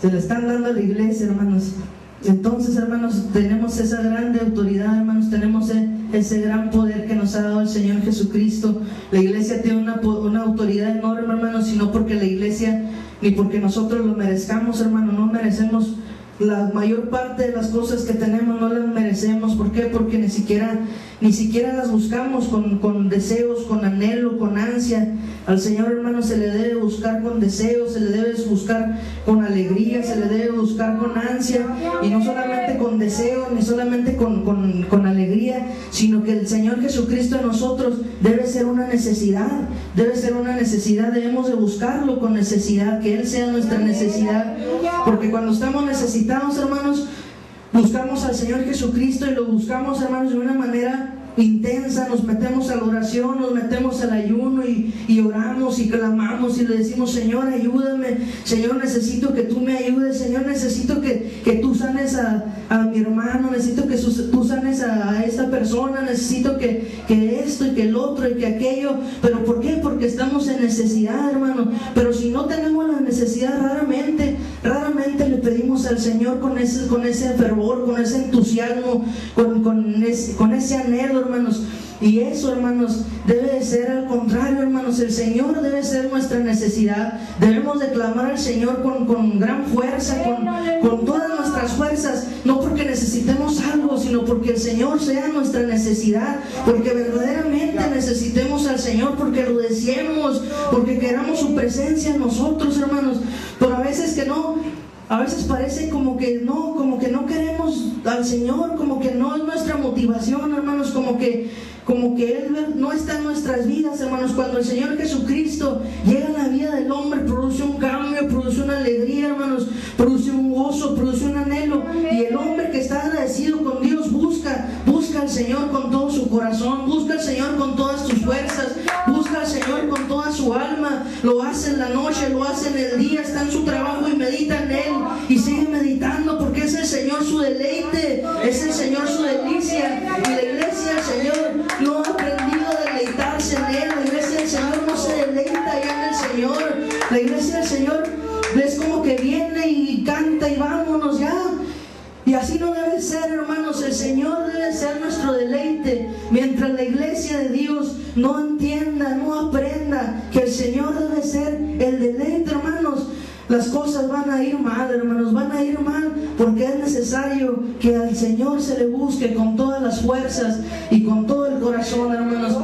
se le están dando a la iglesia, hermanos. Entonces, hermanos, tenemos esa grande autoridad, hermanos, tenemos ese gran poder que nos ha dado el Señor Jesucristo. La iglesia tiene una autoridad enorme, hermanos, sino porque la iglesia, ni porque nosotros lo merezcamos, hermanos, no merecemos. La mayor parte de las cosas que tenemos no las merecemos. ¿Por qué? Porque ni siquiera las buscamos con deseos, con anhelo, con ansia. Al Señor, hermano, se le debe buscar con deseos, se le debe buscar con alegría, se le debe buscar con ansia, y no solamente con deseos, ni solamente con alegría, sino que el Señor Jesucristo en nosotros debe ser una necesidad, debemos de buscarlo con necesidad, que Él sea nuestra necesidad, porque cuando estamos necesitados, hermanos, buscamos al Señor Jesucristo, y lo buscamos, hermanos, de una manera intensa. Nos metemos a la oración, nos metemos al ayuno y oramos y clamamos y le decimos: Señor, ayúdame, Señor, necesito que tú me ayudes, Señor, necesito que tú sanes a mi hermano, necesito que tú sanes a esta persona, necesito que esto y que el otro y que aquello. ¿Pero por qué? Porque estamos en necesidad, hermano. Pero si no tenemos la necesidad, raramente le pedimos al Señor con ese fervor, con ese entusiasmo, con ese anhelo, hermanos. Y eso, hermanos, debe de ser al contrario, hermanos. El Señor debe ser nuestra necesidad. Debemos de clamar al Señor con gran fuerza, con todas nuestras fuerzas, no porque necesitemos algo, sino porque el Señor sea nuestra necesidad, porque verdaderamente necesitemos al Señor, porque lo deseemos, porque queramos su presencia en nosotros, hermanos. Pero a veces parece como que no queremos al Señor, como que no es nuestra motivación, hermanos, como que Él no está en nuestras vidas, hermanos. Cuando el Señor Jesucristo llega a la vida del hombre, produce un cambio, produce una alegría, hermanos, produce un gozo, produce un anhelo, y el hombre que está agradecido con Dios busca al Señor con todo su corazón, busca al Señor con todas sus fuerzas, busca al Señor con toda su alma. Lo hace en la noche, lo hace en el día, está en su trabajo y medita en Él, y sigue meditando, porque es el Señor su deleite, es el Señor su delicia. Y la iglesia del Señor no ha aprendido a deleitarse en Él. La iglesia del Señor no se deleita ya en el Señor. La iglesia del Señor es como que viene y canta y vámonos ya. Y así no debe ser, hermanos. El Señor debe ser nuestro deleite. Mientras la iglesia de Dios no entienda, no aprenda que el Señor debe ser el deleite, hermanos, las cosas van a ir mal, hermanos, van a ir mal, porque es necesario que al Señor se le busque con todas las fuerzas y con todo el corazón, hermanos.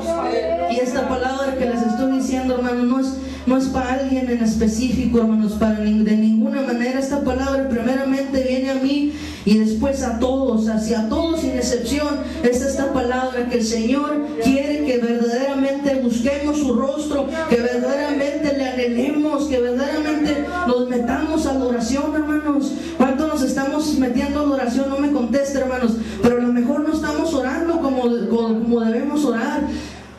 Y esta palabra que les estoy diciendo, hermanos, no es para alguien en específico, hermanos, de ninguna manera. Esta palabra primeramente viene a mí y después a todos, hacia todos sin excepción. Es esta palabra que el Señor quiere que verdaderamente busquemos su rostro, que verdaderamente le anhelemos, que verdaderamente nos metamos a la oración, hermanos. ¿Cuánto nos estamos metiendo a la oración? No me conteste, hermanos, pero a lo mejor no estamos orando como debemos orar.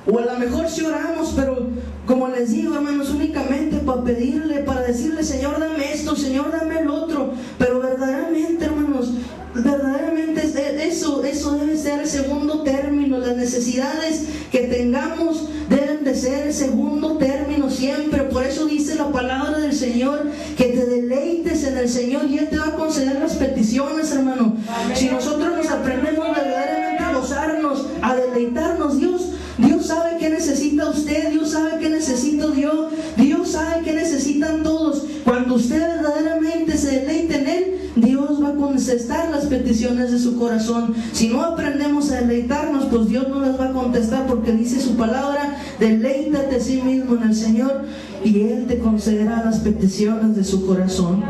O a lo mejor sí oramos, pero como les digo, hermanos, únicamente para pedirle, para decirle: Señor, dame esto, Señor, dame el otro. Pero verdaderamente, hermanos, verdaderamente eso debe ser el segundo término. Las necesidades que tengamos deben de ser el segundo término siempre. Por eso dice la palabra del Señor que te deleites en el Señor y Él te va a conceder las peticiones, hermano. Amén. Si nosotros nos aprendemos verdaderamente a gozarnos, a deleitarnos, Dios sabe qué necesita usted, Dios sabe qué necesito yo, Dios sabe qué necesitan todos. Cuando usted verdaderamente se deleite en Él, Dios va a contestar las peticiones de su corazón. Si no aprendemos a deleitarnos, pues Dios no las va a contestar, porque dice su palabra: deleítate a sí mismo en el Señor y Él te concederá las peticiones de su corazón.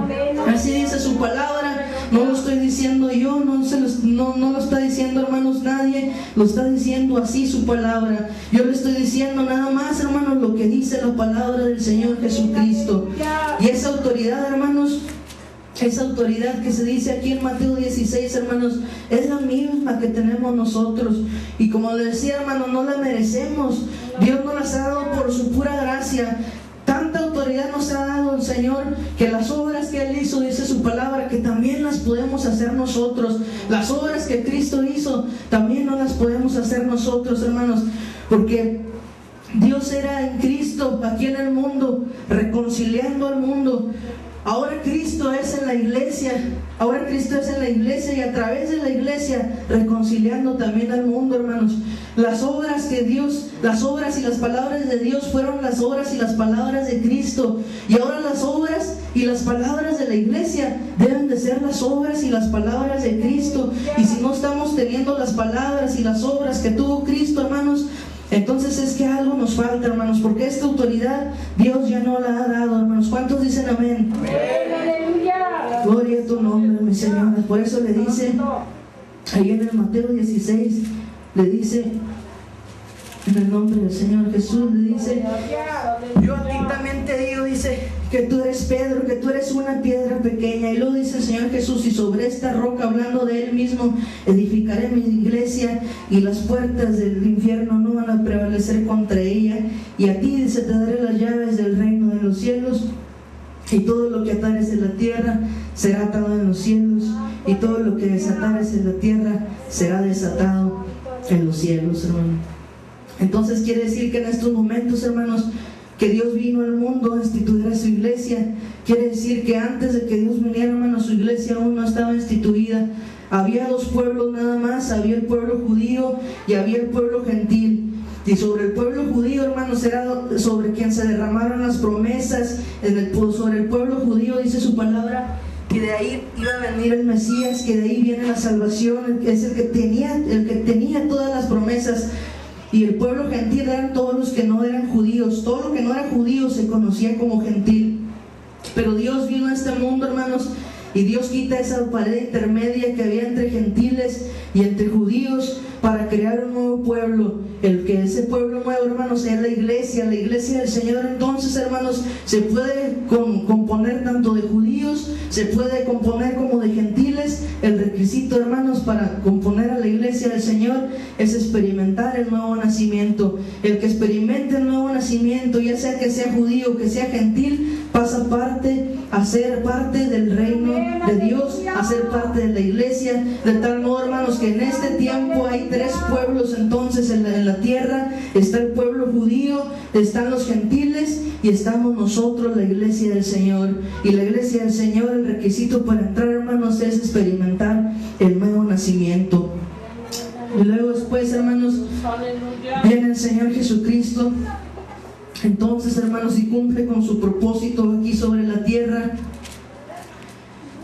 Así dice su palabra. No lo estoy diciendo yo, no lo está diciendo, hermanos, nadie, lo está diciendo así su palabra. Yo le estoy diciendo nada más, hermanos, lo que dice la palabra del Señor Jesucristo. Y esa autoridad, hermanos, esa autoridad que se dice aquí en Mateo 16, hermanos, es la misma que tenemos nosotros. Y como les decía, hermanos, no la merecemos. Dios nos las ha dado por su pura gracia. Tanta autoridad nos ha dado el Señor, que las obras que Él hizo, dice su palabra, que también las podemos hacer nosotros. Las obras que Cristo hizo, también no las podemos hacer nosotros, hermanos, porque Dios era en Cristo, aquí en el mundo, reconciliando al mundo. Ahora Cristo es en la iglesia. Ahora Cristo es en la iglesia y a través de la iglesia reconciliando también al mundo, hermanos. Las obras que Dios, las obras y las palabras de Dios fueron las obras y las palabras de Cristo. Y ahora las obras y las palabras de la iglesia deben de ser las obras y las palabras de Cristo. Y si no estamos teniendo las palabras y las obras que tuvo Cristo, hermanos, entonces es que algo nos falta, hermanos, porque esta autoridad Dios ya no la ha dado, hermanos. ¿Cuántos dicen amén? Gloria a tu nombre, mi Señor. Por eso le dice ahí en el Mateo 16, le dice, en el nombre del Señor Jesús, le dice: yo a ti también te digo, dice, que tú eres Pedro, que tú eres una piedra pequeña. Y luego dice el Señor Jesús: y sobre esta roca, hablando de Él mismo, edificaré mi iglesia, y las puertas del infierno no van a prevalecer contra ella. Y a ti, dice, te daré las llaves del reino de los cielos. Y todo lo que atares en la tierra será atado en los cielos, y todo lo que desatares en la tierra será desatado en los cielos, hermano. Entonces quiere decir que en estos momentos, hermanos, que Dios vino al mundo a instituir a su iglesia. Quiere decir que antes de que Dios viniera, hermanos, su iglesia aún no estaba instituida. Había dos pueblos nada más: había el pueblo judío y había el pueblo gentil. Y sobre el pueblo judío, hermanos, era sobre quien se derramaron las promesas. Sobre el pueblo judío dice su palabra que de ahí iba a venir el Mesías, que de ahí viene la salvación, es el que tenía todas las promesas. Y el pueblo gentil eran todos los que no eran judíos. Todo lo que no era judío se conocía como gentil. Pero Dios vino a este mundo, hermanos, y Dios quita esa pared intermedia que había entre gentiles y entre judíos para crear un nuevo pueblo. Ese pueblo nuevo, hermanos, es la iglesia del Señor. Entonces, hermanos, se puede componer tanto de judíos, se puede componer como de gentiles. El requisito, hermanos, para componer a la iglesia del Señor es experimentar el nuevo nacimiento. El que experimente el nuevo nacimiento, ya sea que sea judío o que sea gentil, pasa a ser parte del reino de Dios, a ser parte de la iglesia. De tal modo, hermanos, que en este tiempo hay tres pueblos entonces en la tierra. Está el pueblo judío, están los gentiles y estamos nosotros, la iglesia del Señor. Y la iglesia del Señor, el requisito para entrar, hermanos, es experimentar el nuevo nacimiento. Y luego después, hermanos, viene el Señor Jesucristo. Entonces, hermanos, y cumple con su propósito aquí sobre la tierra.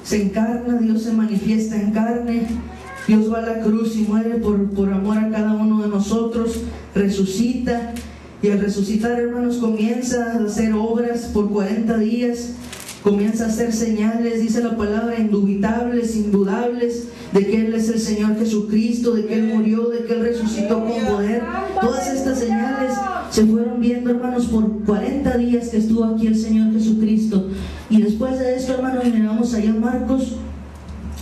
Se encarna, Dios se manifiesta en carne. Dios va a la cruz y muere por amor a cada uno de nosotros. Resucita, y al resucitar, hermanos, comienza a hacer obras por 40 días. Comienza a hacer señales, dice la palabra, indubitables, indudables, de que Él es el Señor Jesucristo, de que Él murió, de que Él resucitó con poder. Todas estas señales se fueron viendo, hermanos, por 40 días que estuvo aquí el Señor Jesucristo. Y después de esto, hermanos, miramos allá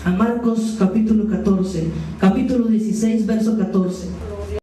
a Marcos capítulo 14, capítulo 16, verso 14.